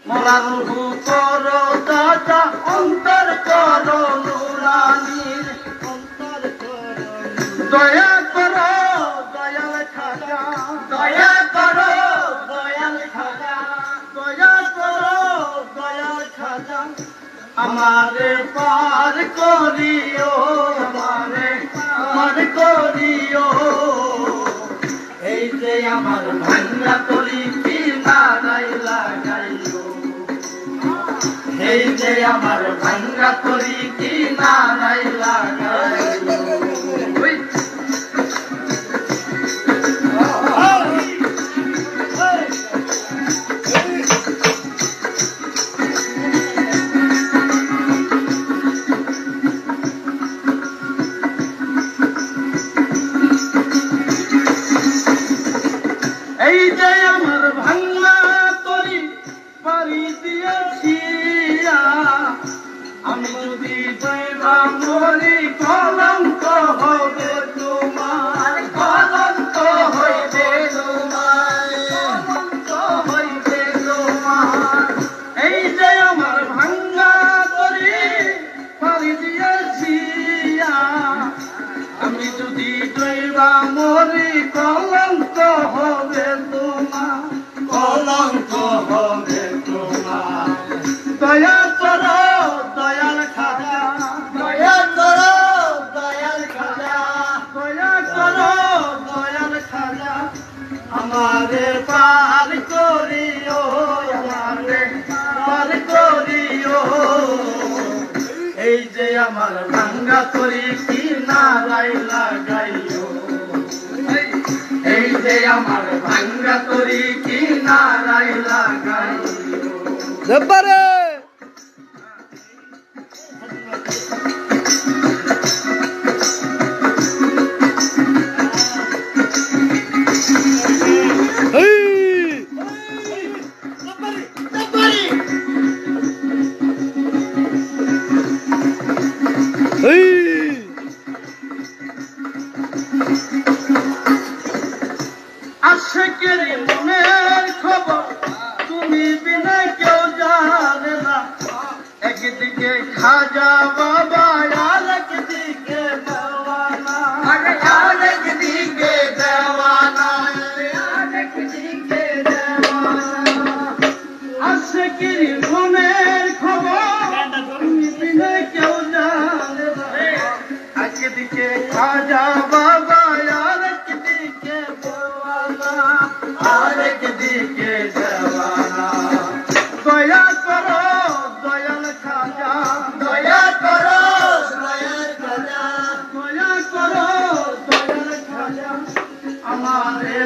মলারুহু করো দাদা অন্তর করো নুরানির অন্তর করো দয়া করো দয়াল খাজা দয়া করো দয়াল খাজা দয়া করো দয়াল খাজা আমারে পার করিও আমারে পার করিও এই যে আমার ভাঙ্গা তরি কি নারাই লাগাইও এই যে আমার ভাঙ্গা তরি কি নারাই লাগাইও এই যে আমার ভাঙ্গা তরি পারি দিয়েছি আমি যদি দৈবা মরি কলঙ্ক হবে তোমার কলঙ্ক হইবে তোমার কলঙ্ক হইবে তোমার এই যে আমার ভাঙ্গা তরি পারি দিয়েছি আমি যদি দৈবা মরি কলঙ্ক হবে তোমার কলঙ্ক হবে তোমার দয়া করো দয়াল খাজা দয়া করো দয়াল খাজা দয়া করো দয়াল খাজা আমারে পার করিও আমারে পার করিও এই যে আমার ভাঙ্গা তরি কি নারাই লাগাইও এই যে আমার ভাঙ্গা তরি কি নারাই লাগাইও জব্বারে আশিকের মনের খবর তুমি বিনা কেউ জানে না একদিকে খাজা বাবা আর একদিকে দেওয়ানা আর একদিকে দেওয়ানা আর একদিকে দেওয়ানা আশিকের মনের খবর তুমি বিনা কেউ জানে না একদিকে খাজা বাবা আর একদিকে দেওয়ানা আরেক দিকে দেওয়ানা দয়া করো দয়াল খাজা দয়া করো দয়াল খাজা দয়া করো দয়াল খাজা আমারে